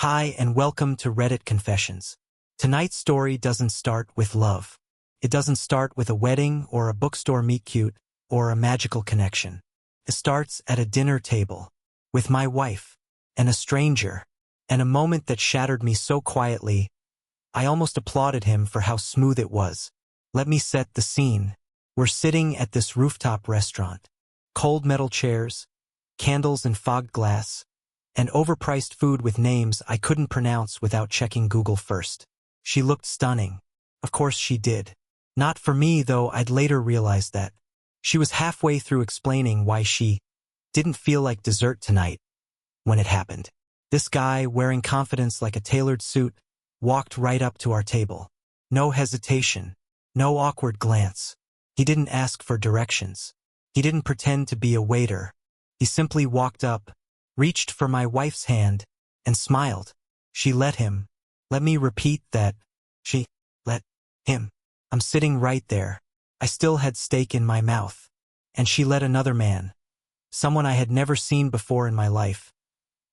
Hi and welcome to Reddit Confessions. Tonight's story doesn't start with love. It doesn't start with a wedding or a bookstore meet-cute or a magical connection. It starts at a dinner table, with my wife, and a stranger, and a moment that shattered me so quietly, I almost applauded him for how smooth it was. Let me set the scene. We're sitting at this rooftop restaurant. Cold metal chairs, candles and fogged glass, and overpriced food with names I couldn't pronounce without checking Google first. She looked stunning. Of course she did. Not for me, though. I'd later realized that. She was halfway through explaining why she didn't feel like dessert tonight when it happened. This guy, wearing confidence like a tailored suit, walked right up to our table. No hesitation. No awkward glance. He didn't ask for directions. He didn't pretend to be a waiter. He simply walked up, reached for my wife's hand, and smiled. She let him. Let me repeat that. She let him. I'm sitting right there. I still had steak in my mouth. And she let another man, someone I had never seen before in my life,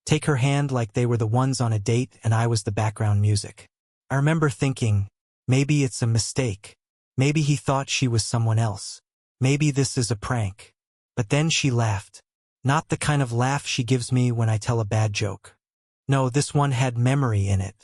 take her hand like they were the ones on a date and I was the background music. I remember thinking, maybe it's a mistake. Maybe he thought she was someone else. Maybe this is a prank. But then she laughed. Not the kind of laugh she gives me when I tell a bad joke. No, this one had memory in it.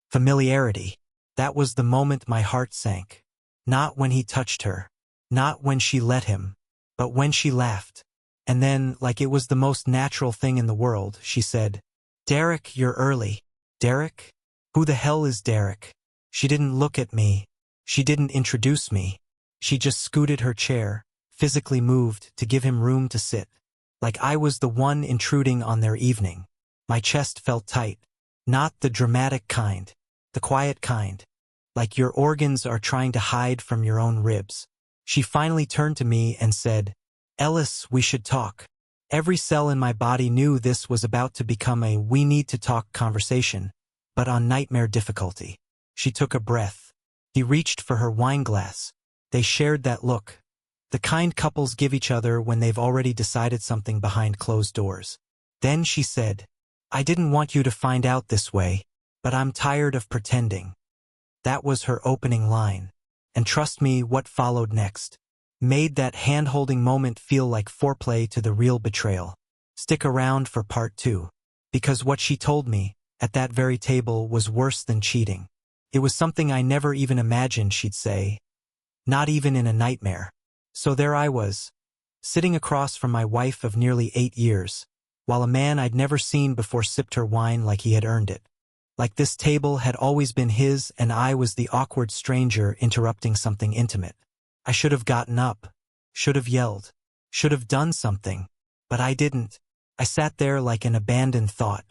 Familiarity. That was the moment my heart sank. Not when he touched her. Not when she let him. But when she laughed. And then, like it was the most natural thing in the world, she said, "Derek, you're early." Derek? Who the hell is Derek? She didn't look at me. She didn't introduce me. She just scooted her chair, physically moved to give him room to sit. Like I was the one intruding on their evening. My chest felt tight. Not the dramatic kind. The quiet kind. Like your organs are trying to hide from your own ribs. She finally turned to me and said, "Ellis, we should talk." Every cell in my body knew this was about to become a "we need to talk" conversation, but on nightmare difficulty. She took a breath. He reached for her wine glass. They shared that look. The kind couples give each other when they've already decided something behind closed doors. Then she said, "I didn't want you to find out this way, but I'm tired of pretending." That was her opening line. And trust me, what followed next made that hand-holding moment feel like foreplay to the real betrayal. Stick around for part 2. Because what she told me, at that very table, was worse than cheating. It was something I never even imagined she'd say. Not even in a nightmare. So there I was, sitting across from my wife of nearly 8 years, while a man I'd never seen before sipped her wine like he had earned it. Like this table had always been his and I was the awkward stranger interrupting something intimate. I should have gotten up, should have yelled, should have done something, but I didn't. I sat there like an abandoned thought.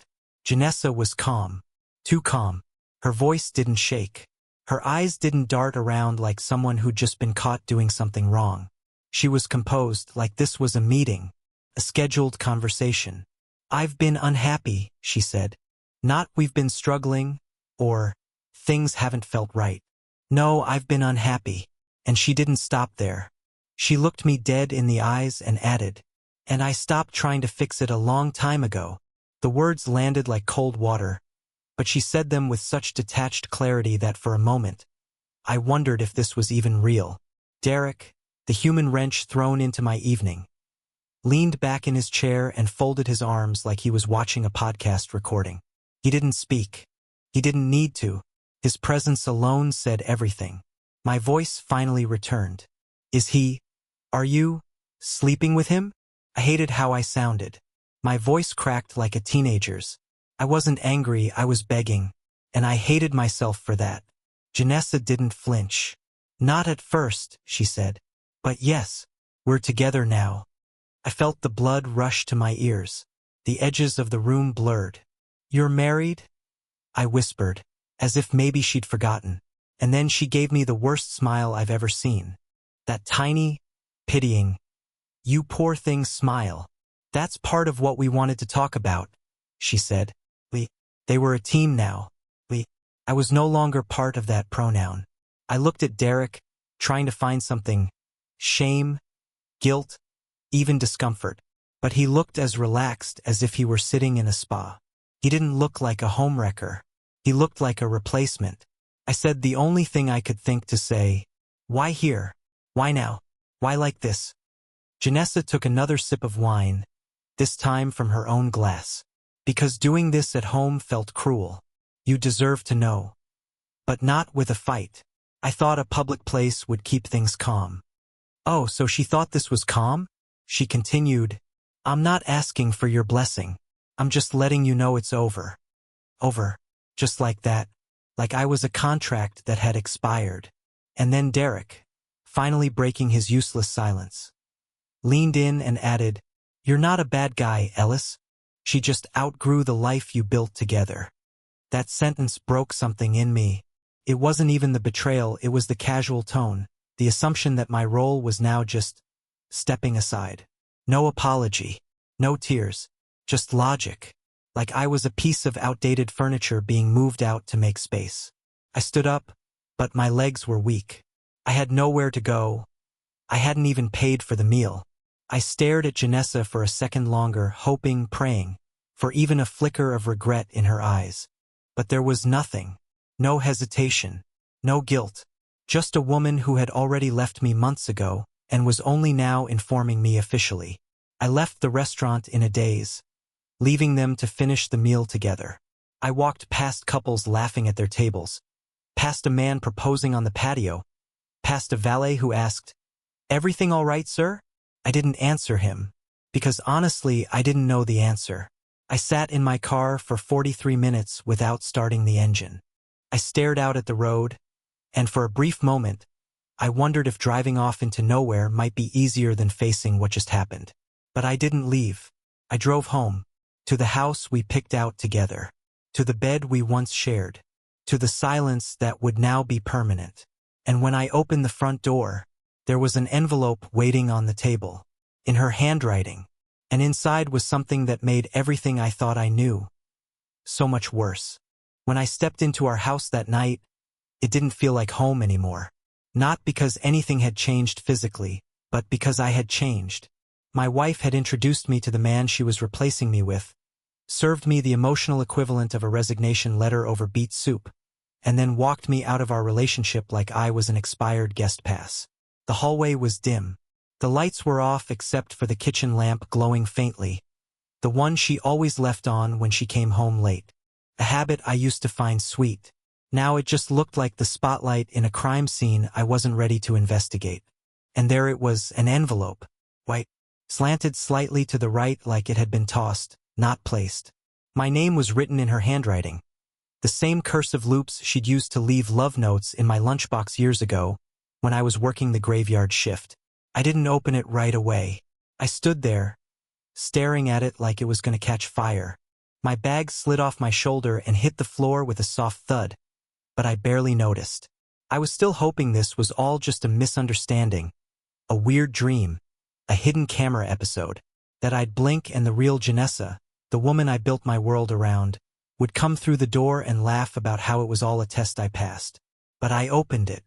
Janessa was calm, too calm. Her voice didn't shake. Her eyes didn't dart around like someone who'd just been caught doing something wrong. She was composed, like this was a meeting, a scheduled conversation. "I've been unhappy," she said. Not "we've been struggling," or "things haven't felt right." No, "I've been unhappy." And she didn't stop there. She looked me dead in the eyes and added, "And I stopped trying to fix it a long time ago." The words landed like cold water, but she said them with such detached clarity that for a moment, I wondered if this was even real. Derek, the human wrench thrown into my evening, leaned back in his chair and folded his arms like he was watching a podcast recording. He didn't speak. He didn't need to. His presence alone said everything. My voice finally returned. Are you sleeping with him?" I hated how I sounded. My voice cracked like a teenager's. I wasn't angry, I was begging. And I hated myself for that. Janessa didn't flinch. "Not at first," she said. "But yes, we're together now." I felt the blood rush to my ears. The edges of the room blurred. "You're married?" I whispered, as if maybe she'd forgotten. And then she gave me the worst smile I've ever seen. That tiny, pitying, "you poor thing" smile. "That's part of what we wanted to talk about," she said. They were a team now. I was no longer part of that pronoun. I looked at Derek, trying to find something. Shame, guilt, even discomfort. But he looked as relaxed as if he were sitting in a spa. He didn't look like a homewrecker. He looked like a replacement. I said the only thing I could think to say, "Why here? Why now? Why like this?" Janessa took another sip of wine, this time from her own glass. "Because doing this at home felt cruel. You deserve to know. But not with a fight. I thought a public place would keep things calm." "Oh, so she thought this was calm?" She continued, "I'm not asking for your blessing. I'm just letting you know it's over." Over. Just like that. Like I was a contract that had expired. And then Derek, finally breaking his useless silence, leaned in and added, "You're not a bad guy, Ellis. She just outgrew the life you built together." That sentence broke something in me. It wasn't even the betrayal, it was the casual tone, the assumption that my role was now just stepping aside. No apology, no tears, just logic. Like I was a piece of outdated furniture being moved out to make space. I stood up, but my legs were weak. I had nowhere to go. I hadn't even paid for the meal. I stared at Janessa for a second longer, hoping, praying, for even a flicker of regret in her eyes. But there was nothing. No hesitation. No guilt. Just a woman who had already left me months ago and was only now informing me officially. I left the restaurant in a daze, leaving them to finish the meal together. I walked past couples laughing at their tables, past a man proposing on the patio, past a valet who asked, "Everything all right, sir?" I didn't answer him, because honestly, I didn't know the answer. I sat in my car for 43 minutes without starting the engine. I stared out at the road, and for a brief moment, I wondered if driving off into nowhere might be easier than facing what just happened. But I didn't leave. I drove home, to the house we picked out together, to the bed we once shared, to the silence that would now be permanent. And when I opened the front door, there was an envelope waiting on the table, in her handwriting, and inside was something that made everything I thought I knew so much worse. When I stepped into our house that night, it didn't feel like home anymore. Not because anything had changed physically, but because I had changed. My wife had introduced me to the man she was replacing me with, served me the emotional equivalent of a resignation letter over beet soup, and then walked me out of our relationship like I was an expired guest pass. The hallway was dim. The lights were off except for the kitchen lamp glowing faintly, the one she always left on when she came home late. A habit I used to find sweet. Now it just looked like the spotlight in a crime scene I wasn't ready to investigate. And there it was, an envelope, white, slanted slightly to the right like it had been tossed, not placed. My name was written in her handwriting, the same cursive loops she'd used to leave love notes in my lunchbox years ago when I was working the graveyard shift. I didn't open it right away. I stood there, staring at it like it was going to catch fire. My bag slid off my shoulder and hit the floor with a soft thud, but I barely noticed. I was still hoping this was all just a misunderstanding, a weird dream, a hidden camera episode, that I'd blink and the real Janessa, the woman I built my world around, would come through the door and laugh about how it was all a test I passed. But I opened it,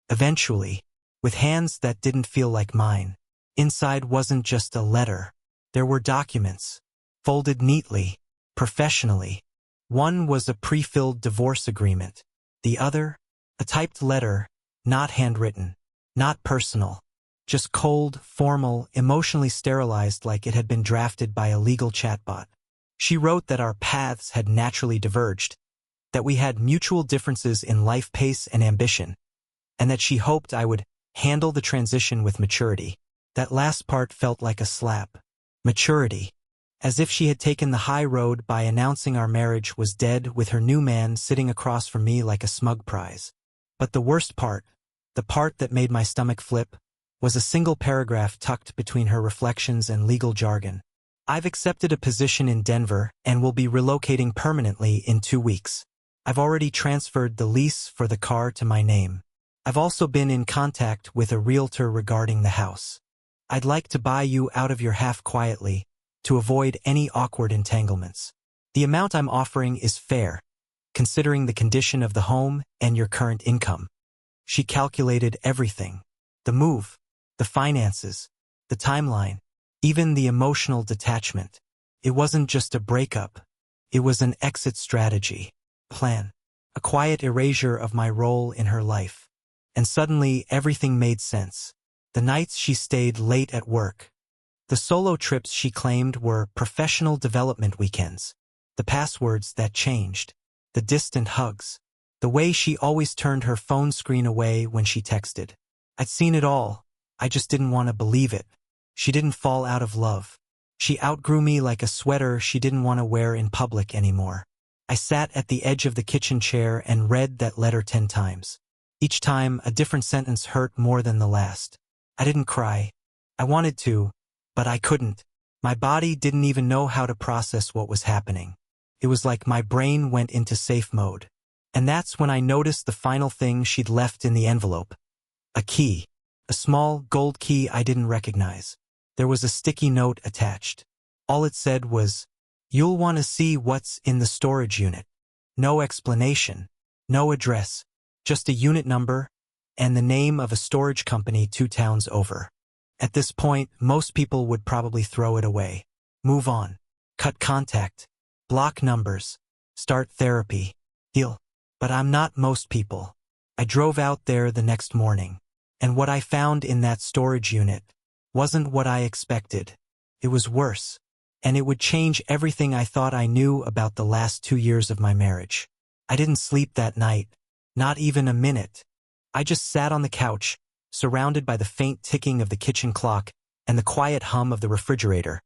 eventually, with hands that didn't feel like mine. Inside wasn't just a letter. There were documents, folded neatly, professionally. One was a pre-filled divorce agreement. The other, a typed letter, not handwritten, not personal, just cold, formal, emotionally sterilized like it had been drafted by a legal chatbot. She wrote that our paths had naturally diverged, that we had mutual differences in life pace and ambition, and that she hoped I would handle the transition with maturity. That last part felt like a slap. Maturity. As if she had taken the high road by announcing our marriage was dead with her new man sitting across from me like a smug prize. But the worst part, the part that made my stomach flip, was a single paragraph tucked between her reflections and legal jargon. "I've accepted a position in Denver and will be relocating permanently in 2 weeks. I've already transferred the lease for the car to my name. I've also been in contact with a realtor regarding the house. I'd like to buy you out of your half quietly, to avoid any awkward entanglements. The amount I'm offering is fair, considering the condition of the home and your current income." She calculated everything. The move, the finances, the timeline, even the emotional detachment. It wasn't just a breakup. It was an exit strategy. Plan. A quiet erasure of my role in her life. And suddenly, everything made sense. The nights she stayed late at work. The solo trips she claimed were professional development weekends. The passwords that changed. The distant hugs. The way she always turned her phone screen away when she texted. I'd seen it all. I just didn't want to believe it. She didn't fall out of love. She outgrew me like a sweater she didn't want to wear in public anymore. I sat at the edge of the kitchen chair and read that letter 10 times. Each time, a different sentence hurt more than the last. I didn't cry. I wanted to, but I couldn't. My body didn't even know how to process what was happening. It was like my brain went into safe mode. And that's when I noticed the final thing she'd left in the envelope. A key. A small, gold key I didn't recognize. There was a sticky note attached. All it said was, "You'll want to see what's in the storage unit." No explanation. No address. Just a unit number and the name of a storage company 2 towns over. At this point, most people would probably throw it away. Move on. Cut contact. Block numbers. Start therapy. Heal. But I'm not most people. I drove out there the next morning. And what I found in that storage unit wasn't what I expected. It was worse. And it would change everything I thought I knew about the last 2 years of my marriage. I didn't sleep that night. Not even a minute. I just sat on the couch, surrounded by the faint ticking of the kitchen clock and the quiet hum of the refrigerator,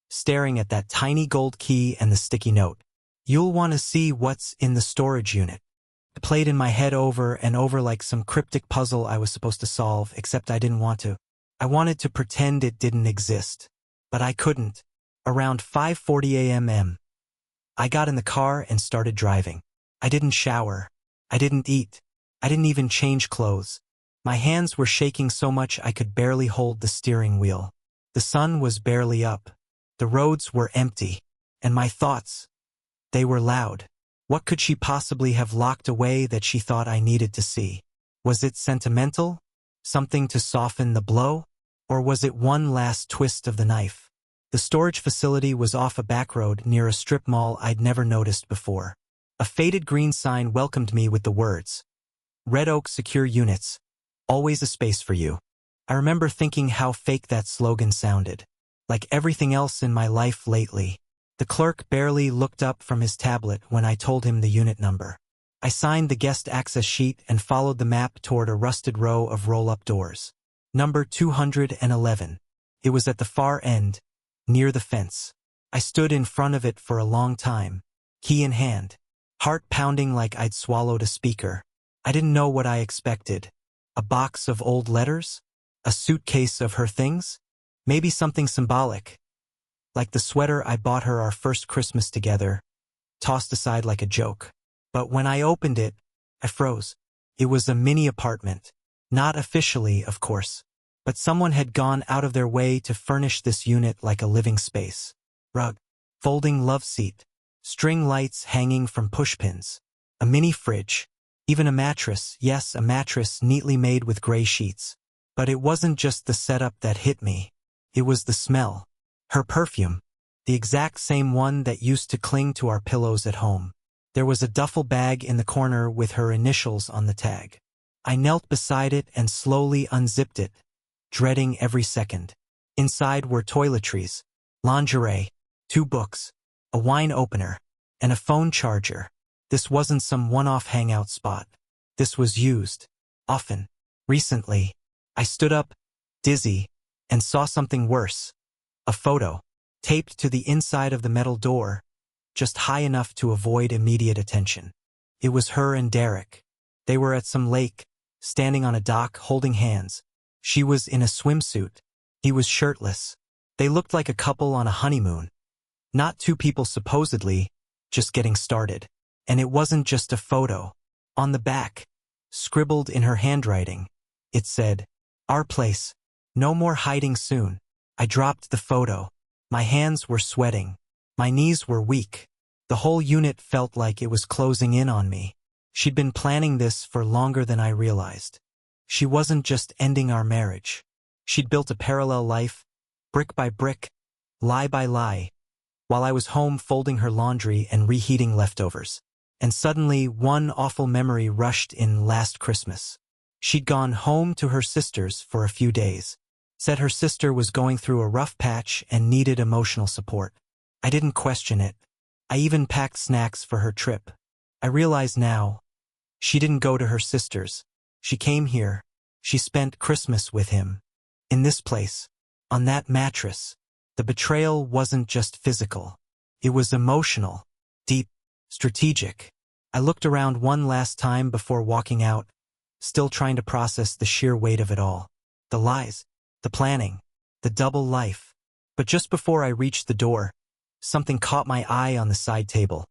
staring at that tiny gold key and the sticky note. "You'll want to see what's in the storage unit." It played in my head over and over like some cryptic puzzle I was supposed to solve, except I didn't want to. I wanted to pretend it didn't exist. But I couldn't. Around 5:40 a.m. I got in the car and started driving. I didn't shower. I didn't eat. I didn't even change clothes. My hands were shaking so much I could barely hold the steering wheel. The sun was barely up. The roads were empty. And my thoughts, they were loud. What could she possibly have locked away that she thought I needed to see? Was it sentimental? Something to soften the blow? Or was it one last twist of the knife? The storage facility was off a back road near a strip mall I'd never noticed before. A faded green sign welcomed me with the words, "Red Oak Secure Units. Always a space for you." I remember thinking how fake that slogan sounded. Like everything else in my life lately. The clerk barely looked up from his tablet when I told him the unit number. I signed the guest access sheet and followed the map toward a rusted row of roll-up doors. Number 211. It was at the far end, near the fence. I stood in front of it for a long time, key in hand, heart pounding like I'd swallowed a speaker. I didn't know what I expected. A box of old letters? A suitcase of her things? Maybe something symbolic. Like the sweater I bought her our first Christmas together, tossed aside like a joke. But when I opened it, I froze. It was a mini apartment. Not officially, of course. But someone had gone out of their way to furnish this unit like a living space. Rug. Folding love seat. String lights hanging from pushpins. A mini fridge. Even a mattress. Yes, a mattress neatly made with gray sheets. But it wasn't just the setup that hit me. It was the smell. Her perfume. The exact same one that used to cling to our pillows at home. There was a duffel bag in the corner with her initials on the tag. I knelt beside it and slowly unzipped it, dreading every second. Inside were toiletries, lingerie, 2 books, a wine opener, and a phone charger. This wasn't some one-off hangout spot. This was used. Often. Recently. I stood up, dizzy, and saw something worse. A photo, taped to the inside of the metal door, just high enough to avoid immediate attention. It was her and Derek. They were at some lake, standing on a dock holding hands. She was in a swimsuit. He was shirtless. They looked like a couple on a honeymoon. Not 2 people supposedly, just getting started. And it wasn't just a photo. On the back, scribbled in her handwriting, it said, "Our place. No more hiding soon." I dropped the photo. My hands were sweating. My knees were weak. The whole unit felt like it was closing in on me. She'd been planning this for longer than I realized. She wasn't just ending our marriage. She'd built a parallel life, brick by brick, lie by lie, while I was home folding her laundry and reheating leftovers. And suddenly, one awful memory rushed in last Christmas. She'd gone home to her sister's for a few days. Said her sister was going through a rough patch and needed emotional support. I didn't question it. I even packed snacks for her trip. I realize now, she didn't go to her sister's. She came here. She spent Christmas with him. In this place. On that mattress. The betrayal wasn't just physical. It was emotional. Deep. Strategic. I looked around one last time before walking out, still trying to process the sheer weight of it all. The lies. The planning. The double life. But just before I reached the door, something caught my eye on the side table.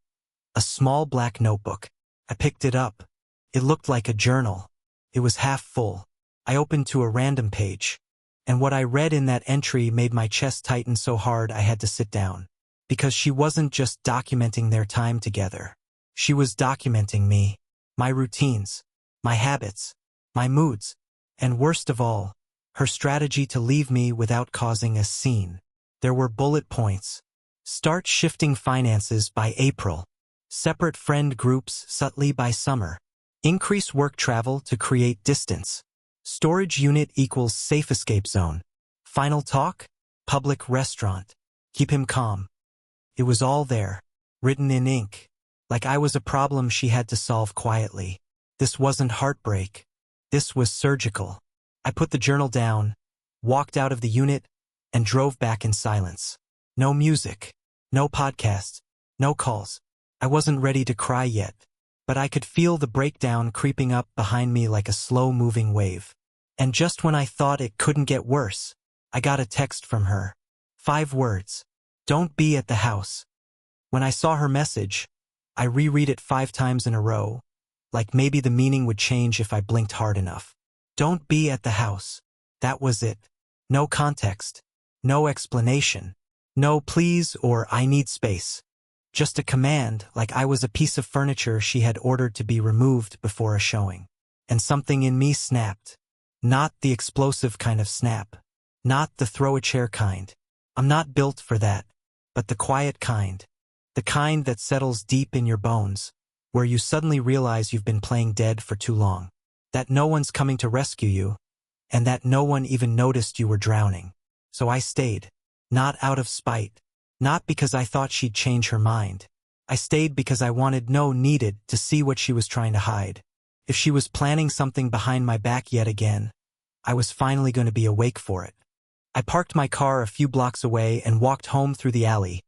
A small black notebook. I picked it up. It looked like a journal. It was half full. I opened to a random page. And what I read in that entry made my chest tighten so hard I had to sit down. Because she wasn't just documenting their time together. She was documenting me. My routines. My habits. My moods. And worst of all, her strategy to leave me without causing a scene. There were bullet points. Start shifting finances by April. Separate friend groups subtly by summer. Increase work travel to create distance. Storage unit equals safe escape zone. Final talk? Public restaurant. Keep him calm. It was all there, written in ink, like I was a problem she had to solve quietly. This wasn't heartbreak. This was surgical. I put the journal down, walked out of the unit, and drove back in silence. No music, no podcasts, no calls. I wasn't ready to cry yet, but I could feel the breakdown creeping up behind me like a slow-moving wave. And just when I thought it couldn't get worse, I got a text from her. 5 words. Don't be at the house. When I saw her message, I reread it 5 times in a row, like maybe the meaning would change if I blinked hard enough. Don't be at the house. That was it. No context. No explanation. No please or I need space. Just a command, like I was a piece of furniture she had ordered to be removed before a showing. And something in me snapped. Not the explosive kind of snap. Not the throw-a-chair kind. I'm not built for that. But the quiet kind. The kind that settles deep in your bones, where you suddenly realize you've been playing dead for too long. That no one's coming to rescue you, and that no one even noticed you were drowning. So I stayed. Not out of spite. Not because I thought she'd change her mind. I stayed because I needed to see what she was trying to hide. If she was planning something behind my back yet again, I was finally going to be awake for it. I parked my car a few blocks away and walked home through the alley,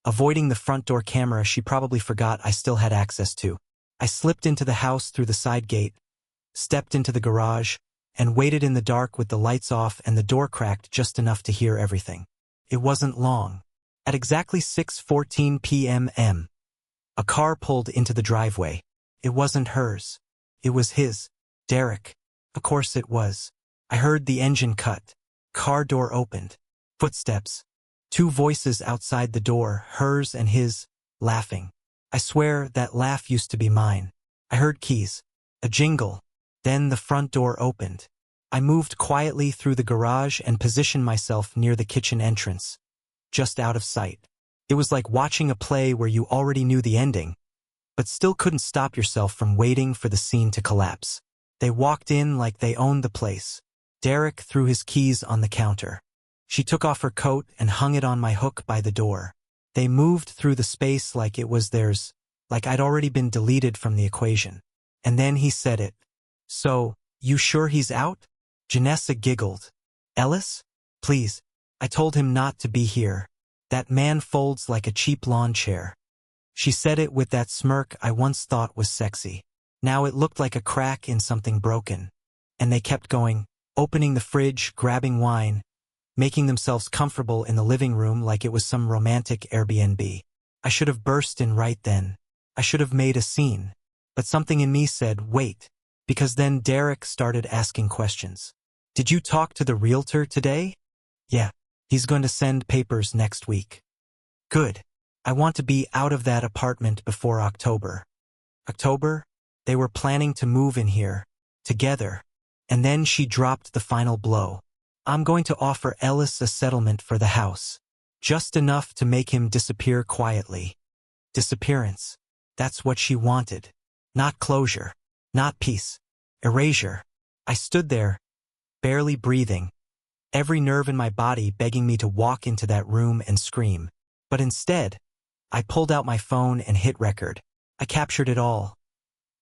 avoiding the front door camera she probably forgot I still had access to. I slipped into the house through the side gate, stepped into the garage, and waited in the dark with the lights off and the door cracked just enough to hear everything. It wasn't long. At exactly 6:14 p.m. a car pulled into the driveway. It wasn't hers. It was his. Derek. Of course it was. I heard the engine cut. Car door opened. Footsteps. 2 voices outside the door, hers and his, laughing. I swear that laugh used to be mine. I heard keys. A jingle. Then the front door opened. I moved quietly through the garage and positioned myself near the kitchen entrance, just out of sight. It was like watching a play where you already knew the ending, but still couldn't stop yourself from waiting for the scene to collapse. They walked in like they owned the place. Derek threw his keys on the counter. She took off her coat and hung it on my hook by the door. They moved through the space like it was theirs, like I'd already been deleted from the equation. And then he said it. So, you sure he's out? Janessa giggled. Ellis? Please. I told him not to be here. That man folds like a cheap lawn chair. She said it with that smirk I once thought was sexy. Now it looked like a crack in something broken. And they kept going, opening the fridge, grabbing wine, making themselves comfortable in the living room like it was some romantic Airbnb. I should have burst in right then. I should have made a scene. But something in me said, wait, because then Derek started asking questions. Did you talk to the realtor today? Yeah, he's going to send papers next week. Good. I want to be out of that apartment before October. October? They were planning to move in here, together. And then she dropped the final blow. I'm going to offer Ellis a settlement for the house. just enough to make him disappear quietly. Disappearance. That's what she wanted. Not closure. Not peace. Erasure. I stood there, barely breathing, every nerve in my body begging me to walk into that room and scream. But instead, I pulled out my phone and hit record. I captured it all.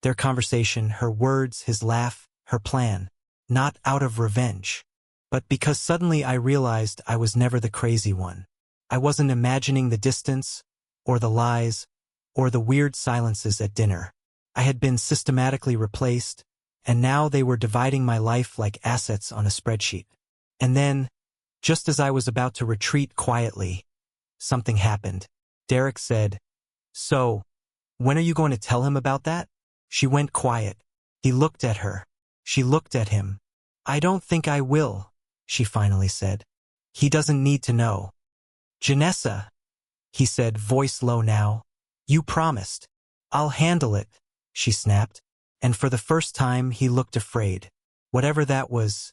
Their conversation, her words, his laugh, her plan. Not out of revenge, but because suddenly I realized I was never the crazy one. I wasn't imagining the distance, or the lies, or the weird silences at dinner. I had been systematically replaced, and now they were dividing my life like assets on a spreadsheet. And then, just as I was about to retreat quietly, something happened. Derek said, "So, when are you going to tell him about that?" She went quiet. He looked at her. She looked at him. "I don't think I will," she finally said. "He doesn't need to know." "Janessa," he said, voice low now. "You promised." "I'll handle it," she snapped. And for the first time he looked afraid. Whatever that was,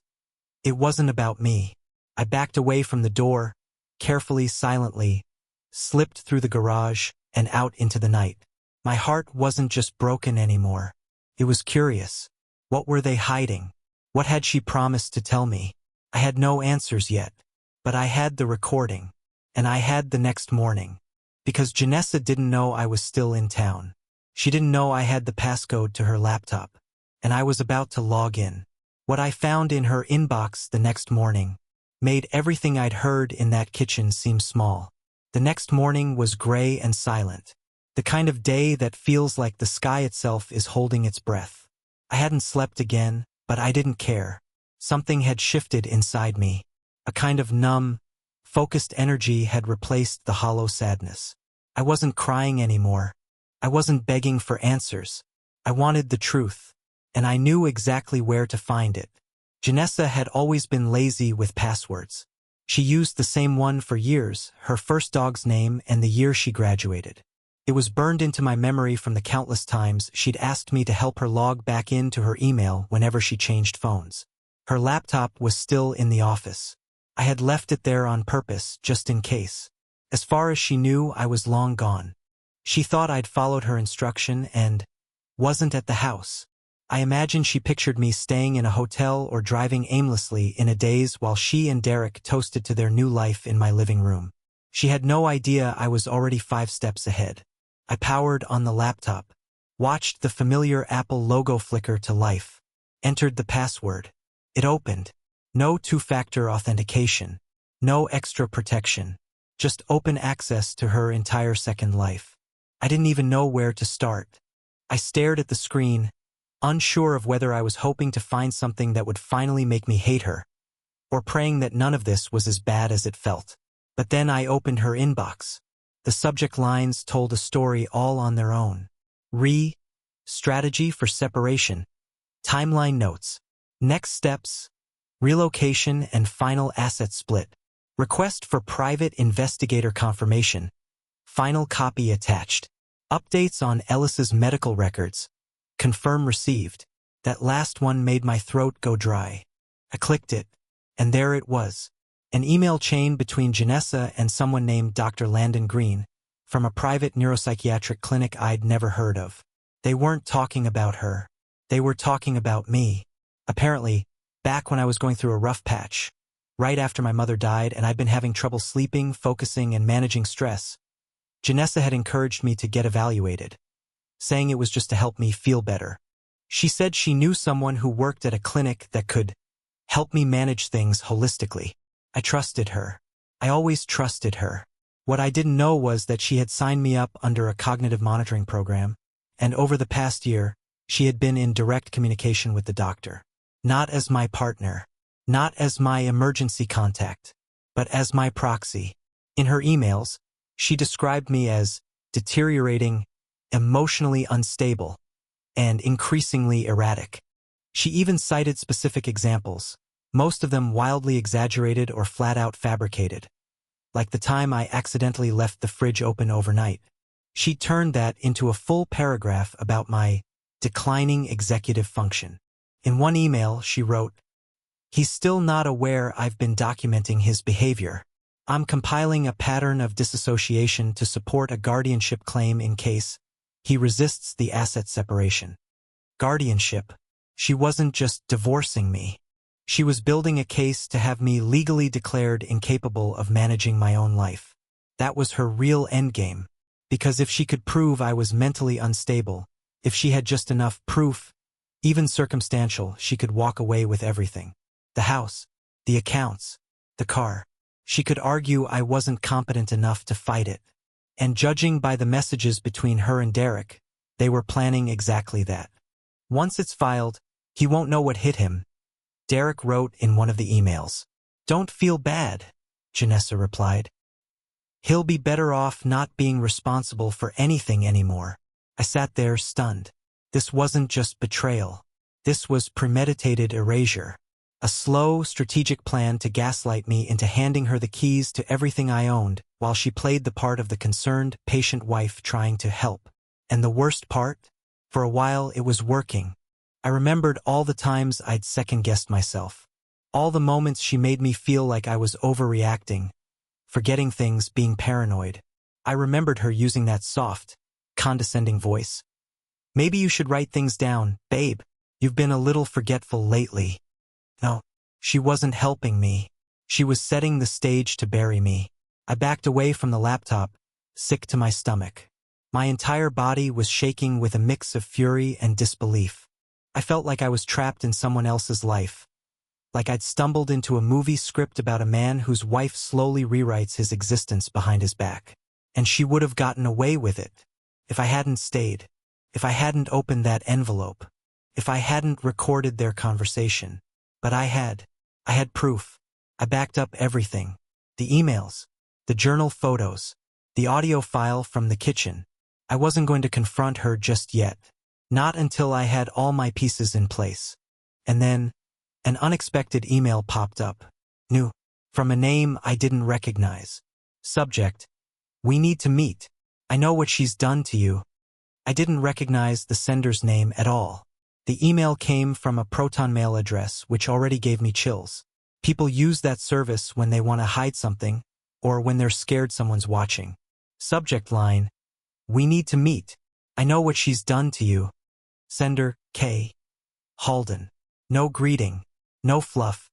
it wasn't about me. I backed away from the door, carefully, silently, slipped through the garage and out into the night. My heart wasn't just broken anymore. It was curious. What were they hiding? What had she promised to tell me? I had no answers yet, but I had the recording, and I had the next morning. Because Janessa didn't know I was still in town. She didn't know I had the passcode to her laptop, and I was about to log in. What I found in her inbox the next morning made everything I'd heard in that kitchen seem small. The next morning was gray and silent, the kind of day that feels like the sky itself is holding its breath. I hadn't slept again, but I didn't care. Something had shifted inside me. A kind of numb, focused energy had replaced the hollow sadness. I wasn't crying anymore. I wasn't begging for answers. I wanted the truth, and I knew exactly where to find it. Janessa had always been lazy with passwords. She used the same one for years, her first dog's name and the year she graduated. It was burned into my memory from the countless times she'd asked me to help her log back into her email whenever she changed phones. Her laptop was still in the office. I had left it there on purpose, just in case. As far as she knew, I was long gone. She thought I'd followed her instruction and wasn't at the house. I imagine she pictured me staying in a hotel or driving aimlessly in a daze while she and Derek toasted to their new life in my living room. She had no idea I was already 5 steps ahead. I powered on the laptop, watched the familiar Apple logo flicker to life, entered the password. It opened. No two-factor authentication, no extra protection, just open access to her entire second life. I didn't even know where to start. I stared at the screen, unsure of whether I was hoping to find something that would finally make me hate her, or praying that none of this was as bad as it felt. But then I opened her inbox. The subject lines told a story all on their own. Strategy for separation. Timeline notes. Next steps. Relocation and final asset split. Request for private investigator confirmation. Final copy attached. Updates on Ellis's medical records. Confirm received. That last one made my throat go dry. I clicked it, and there it was. An email chain between Janessa and someone named Dr. Landon Green, from a private neuropsychiatric clinic I'd never heard of. They weren't talking about her. They were talking about me. Apparently, back when I was going through a rough patch, right after my mother died and I'd been having trouble sleeping, focusing, and managing stress, Janessa had encouraged me to get evaluated, saying it was just to help me feel better. She said she knew someone who worked at a clinic that could help me manage things holistically. I trusted her. I always trusted her. What I didn't know was that she had signed me up under a cognitive monitoring program, and over the past year, she had been in direct communication with the doctor. Not as my partner, not as my emergency contact, but as my proxy. In her emails, she described me as deteriorating, emotionally unstable, and increasingly erratic. She even cited specific examples, most of them wildly exaggerated or flat-out fabricated. Like the time I accidentally left the fridge open overnight. She turned that into a full paragraph about my declining executive function. In one email, she wrote, "He's still not aware I've been documenting his behavior. I'm compiling a pattern of disassociation to support a guardianship claim in case he resists the asset separation. Guardianship. She wasn't just divorcing me. She was building a case to have me legally declared incapable of managing my own life. That was her real endgame. Because if she could prove I was mentally unstable, if she had just enough proof, even circumstantial, she could walk away with everything. The house, the accounts, the car. She could argue I wasn't competent enough to fight it. And judging by the messages between her and Derek, they were planning exactly that. Once it's filed, he won't know what hit him. Derek wrote in one of the emails. Don't feel bad, Janessa replied. He'll be better off not being responsible for anything anymore. I sat there stunned. This wasn't just betrayal. This was premeditated erasure. A slow, strategic plan to gaslight me into handing her the keys to everything I owned, while she played the part of the concerned, patient wife trying to help. And the worst part? For a while it was working. I remembered all the times I'd second-guessed myself. All the moments she made me feel like I was overreacting, forgetting things, being paranoid. I remembered her using that soft, condescending voice. Maybe you should write things down, babe. You've been a little forgetful lately. No, she wasn't helping me. She was setting the stage to bury me. I backed away from the laptop, sick to my stomach. My entire body was shaking with a mix of fury and disbelief. I felt like I was trapped in someone else's life. Like I'd stumbled into a movie script about a man whose wife slowly rewrites his existence behind his back. And she would have gotten away with it. If I hadn't stayed. If I hadn't opened that envelope. If I hadn't recorded their conversation. But I had proof. I backed up everything. The emails. The journal photos. The audio file from the kitchen. I wasn't going to confront her just yet. Not until I had all my pieces in place. And then, an unexpected email popped up. New. From a name I didn't recognize. Subject. We need to meet. I know what she's done to you. I didn't recognize the sender's name at all. The email came from a Proton Mail address, which already gave me chills. People use that service when they want to hide something, or when they're scared someone's watching. Subject line. We need to meet. I know what she's done to you. Sender, K. Halden. No greeting. No fluff.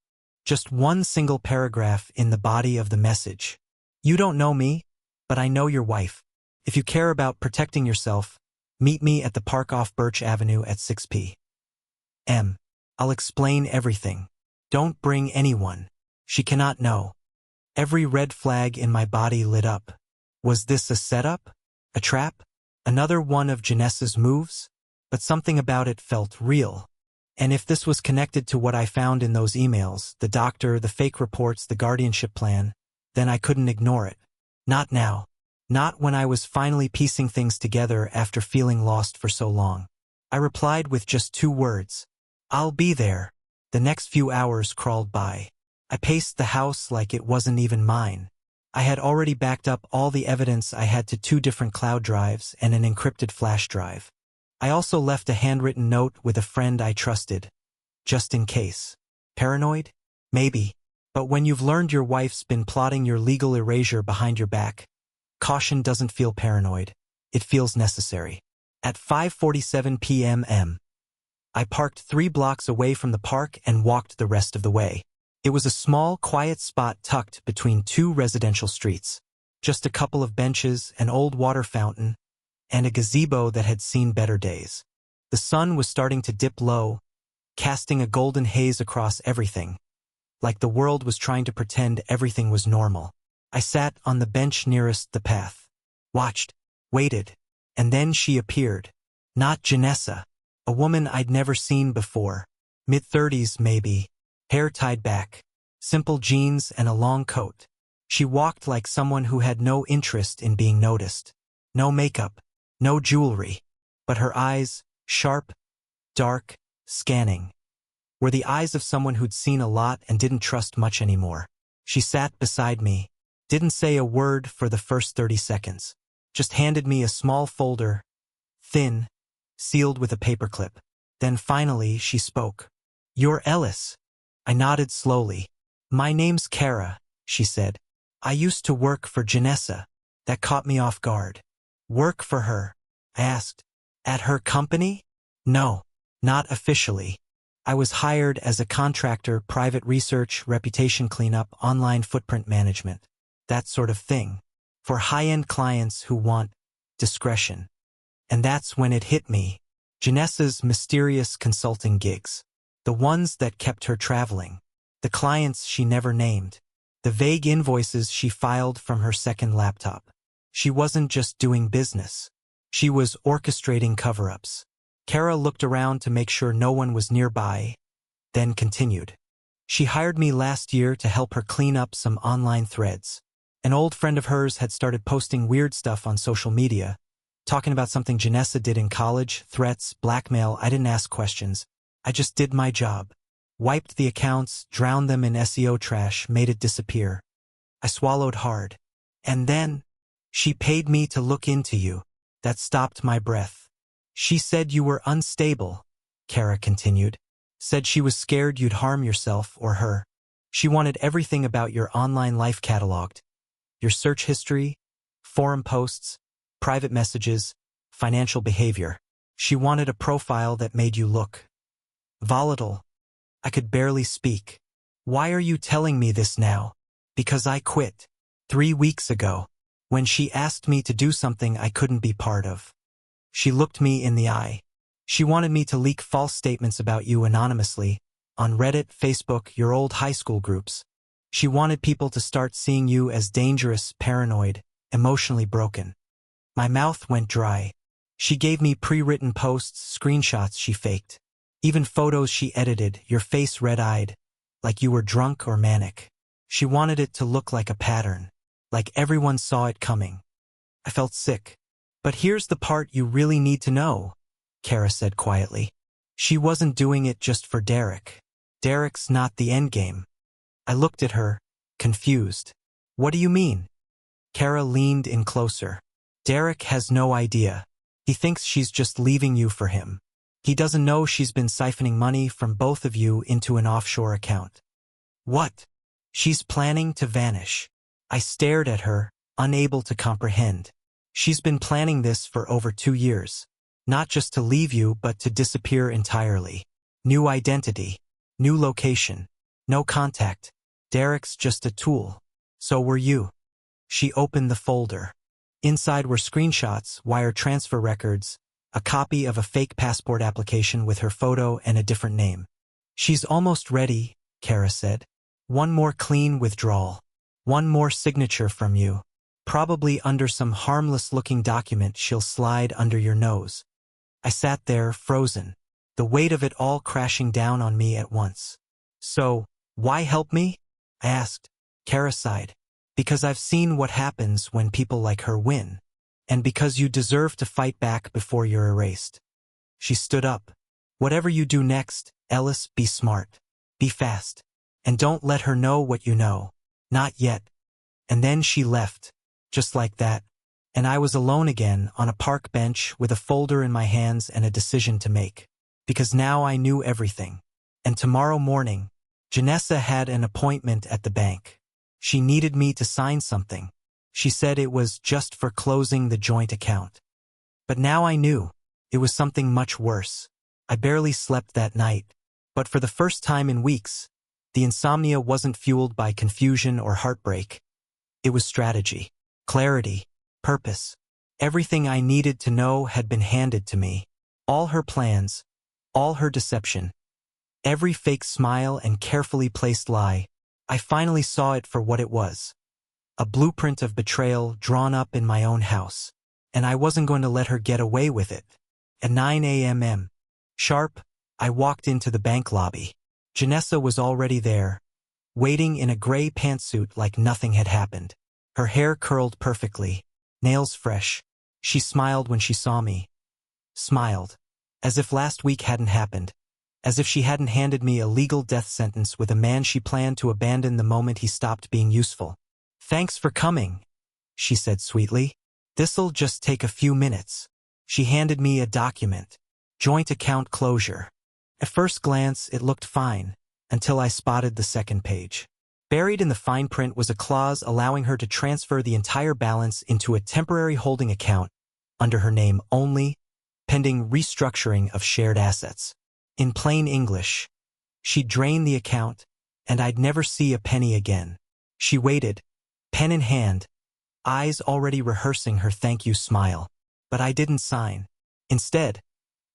Just one single paragraph in the body of the message. You don't know me, but I know your wife. If you care about protecting yourself, meet me at the park off Birch Avenue at 6 p.m. I'll explain everything. Don't bring anyone. She cannot know. Every red flag in my body lit up. Was this a setup? A trap? Another one of Janessa's moves? But something about it felt real. And if this was connected to what I found in those emails, the doctor, the fake reports, the guardianship plan, then I couldn't ignore it. Not now. Not when I was finally piecing things together after feeling lost for so long. I replied with just 2 words. I'll be there. The next few hours crawled by. I paced the house like it wasn't even mine. I had already backed up all the evidence I had to 2 different cloud drives and an encrypted flash drive. I also left a handwritten note with a friend I trusted. Just in case. Paranoid? Maybe. But when you've learned your wife's been plotting your legal erasure behind your back, caution doesn't feel paranoid. It feels necessary. At 5:47 p.m. I parked 3 blocks away from the park and walked the rest of the way. It was a small, quiet spot tucked between 2 residential streets. Just a couple of benches, an old water fountain, and a gazebo that had seen better days. The sun was starting to dip low, casting a golden haze across everything, like the world was trying to pretend everything was normal. I sat on the bench nearest the path, watched, waited, and then she appeared. Not Janessa, a woman I'd never seen before, mid-30s maybe, hair tied back, simple jeans and a long coat. She walked like someone who had no interest in being noticed. No makeup, no jewelry, but her eyes, sharp, dark, scanning, were the eyes of someone who'd seen a lot and didn't trust much anymore. She sat beside me, didn't say a word for the first 30 seconds, just handed me a small folder, thin, sealed with a paperclip. Then finally she spoke. You're Ellis. I nodded slowly. My name's Kara, she said. I used to work for Janessa. That caught me off guard. Work for her? I asked. At her company? No, not officially. I was hired as a contractor, private research, reputation cleanup, online footprint management, that sort of thing, for high-end clients who want discretion. And that's when it hit me. Janessa's mysterious consulting gigs. The ones that kept her traveling. The clients she never named. The vague invoices she filed from her second laptop. She wasn't just doing business. She was orchestrating cover-ups. Kara looked around to make sure no one was nearby, then continued. She hired me last year to help her clean up some online threads. An old friend of hers had started posting weird stuff on social media, talking about something Janessa did in college, threats, blackmail. I didn't ask questions. I just did my job. Wiped the accounts, drowned them in SEO trash, made it disappear. I swallowed hard. And then, she paid me to look into you. That stopped my breath. She said you were unstable, Kara continued. Said she was scared you'd harm yourself or her. She wanted everything about your online life cataloged. Your search history, forum posts, private messages, financial behavior. She wanted a profile that made you look volatile. I could barely speak. Why are you telling me this now? Because I quit 3 weeks ago, when she asked me to do something I couldn't be part of. She looked me in the eye. She wanted me to leak false statements about you anonymously, on Reddit, Facebook, your old high school groups. She wanted people to start seeing you as dangerous, paranoid, emotionally broken. My mouth went dry. She gave me pre-written posts, screenshots she faked. Even photos she edited, your face red-eyed, like you were drunk or manic. She wanted it to look like a pattern, like everyone saw it coming. I felt sick. But here's the part you really need to know, Kara said quietly. She wasn't doing it just for Derek. Derek's not the endgame. I looked at her, confused. What do you mean? Kara leaned in closer. Derek has no idea. He thinks she's just leaving you for him. He doesn't know she's been siphoning money from both of you into an offshore account. What? She's planning to vanish. I stared at her, unable to comprehend. She's been planning this for over 2 years. Not just to leave you, but to disappear entirely. New identity. New location. No contact. Derek's just a tool. So were you. She opened the folder. Inside were screenshots, wire transfer records, a copy of a fake passport application with her photo and a different name. She's almost ready, Kara said. One more clean withdrawal. One more signature from you. Probably under some harmless-looking document she'll slide under your nose. I sat there, frozen, the weight of it all crashing down on me at once. So, why help me? I asked. Kara sighed. Because I've seen what happens when people like her win. And because you deserve to fight back before you're erased. She stood up. Whatever you do next, Ellis, be smart. Be fast. And don't let her know what you know. Not yet. And then she left. Just like that. And I was alone again on a park bench with a folder in my hands and a decision to make. Because now I knew everything. And tomorrow morning, Janessa had an appointment at the bank. She needed me to sign something. She said it was just for closing the joint account. But now I knew. It was something much worse. I barely slept that night. But for the first time in weeks, the insomnia wasn't fueled by confusion or heartbreak. It was strategy, clarity, purpose. Everything I needed to know had been handed to me. All her plans, all her deception. Every fake smile and carefully placed lie. I finally saw it for what it was. A blueprint of betrayal drawn up in my own house. And I wasn't going to let her get away with it. At 9 a.m. sharp, I walked into the bank lobby. Janessa was already there, waiting in a gray pantsuit like nothing had happened. Her hair curled perfectly, nails fresh. She smiled when she saw me. Smiled. As if last week hadn't happened. As if she hadn't handed me a legal death sentence with a man she planned to abandon the moment he stopped being useful. Thanks for coming, she said sweetly. This'll just take a few minutes. She handed me a document. Joint account closure. At first glance, it looked fine, until I spotted the second page. Buried in the fine print was a clause allowing her to transfer the entire balance into a temporary holding account under her name only, pending restructuring of shared assets. In plain English, she'd drain the account, and I'd never see a penny again. She waited, pen in hand, eyes already rehearsing her thank you smile. But I didn't sign. Instead,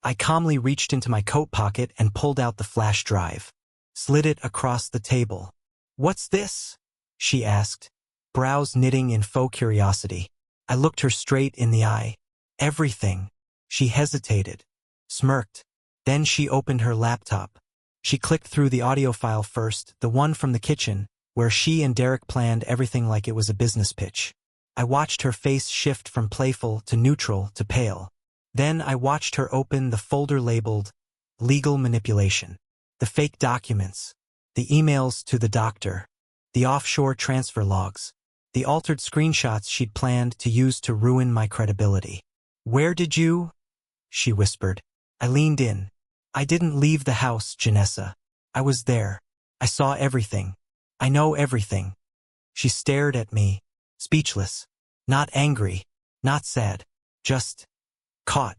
I calmly reached into my coat pocket and pulled out the flash drive. Slid it across the table. "What's this?" she asked, brows knitting in faux curiosity. I looked her straight in the eye. "Everything." She hesitated, smirked. Then she opened her laptop. She clicked through the audio file first, the one from the kitchen, where she and Derek planned everything like it was a business pitch. I watched her face shift from playful to neutral to pale. Then I watched her open the folder labeled legal manipulation. The fake documents, the emails to the doctor, the offshore transfer logs, the altered screenshots she'd planned to use to ruin my credibility. "Where did you?" she whispered. I leaned in. "I didn't leave the house, Janessa. I was there. I saw everything. I know everything." She stared at me, speechless. Not angry, not sad, just caught.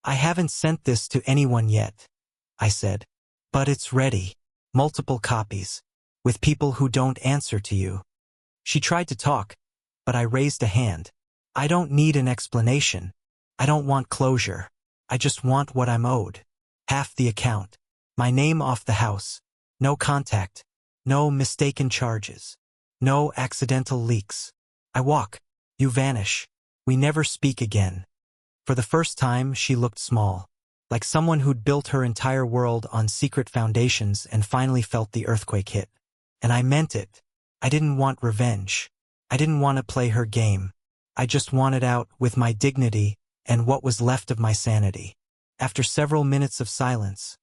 "I haven't sent this to anyone yet," I said. "But it's ready. Multiple copies. With people who don't answer to you." She tried to talk, but I raised a hand. "I don't need an explanation. I don't want closure. I just want what I'm owed. Half the account. My name off the house. No contact. No mistaken charges. No accidental leaks. I walk. You vanish. We never speak again." For the first time, she looked small, like someone who'd built her entire world on secret foundations and finally felt the earthquake hit. And I meant it. I didn't want revenge. I didn't want to play her game. I just wanted out with my dignity and what was left of my sanity. After several minutes of silence,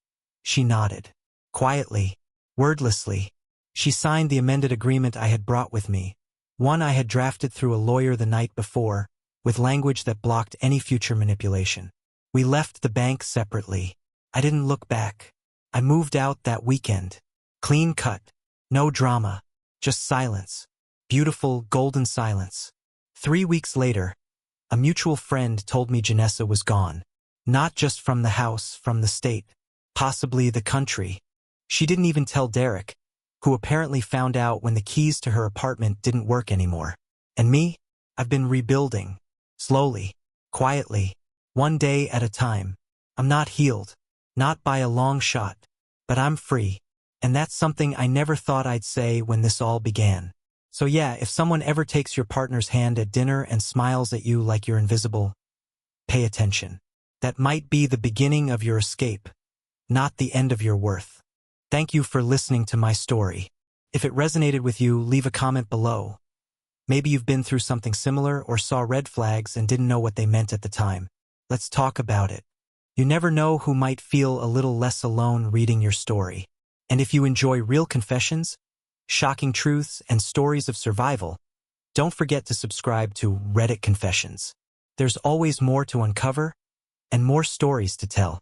she nodded. Quietly, wordlessly, she signed the amended agreement I had brought with me, one I had drafted through a lawyer the night before, with language that blocked any future manipulation. We left the bank separately. I didn't look back. I moved out that weekend. Clean cut. No drama. Just silence. Beautiful, golden silence. 3 weeks later, a mutual friend told me Janessa was gone. Not just from the house, from the state. Possibly the country. She didn't even tell Derek, who apparently found out when the keys to her apartment didn't work anymore. And me? I've been rebuilding. Slowly. Quietly. One day at a time. I'm not healed. Not by a long shot. But I'm free. And that's something I never thought I'd say when this all began. So yeah, if someone ever takes your partner's hand at dinner and smiles at you like you're invisible, pay attention. That might be the beginning of your escape, not the end of your worth. Thank you for listening to my story. If it resonated with you, leave a comment below. Maybe you've been through something similar or saw red flags and didn't know what they meant at the time. Let's talk about it. You never know who might feel a little less alone reading your story. And if you enjoy real confessions, shocking truths, and stories of survival, don't forget to subscribe to Reddit Confessions. There's always more to uncover and more stories to tell.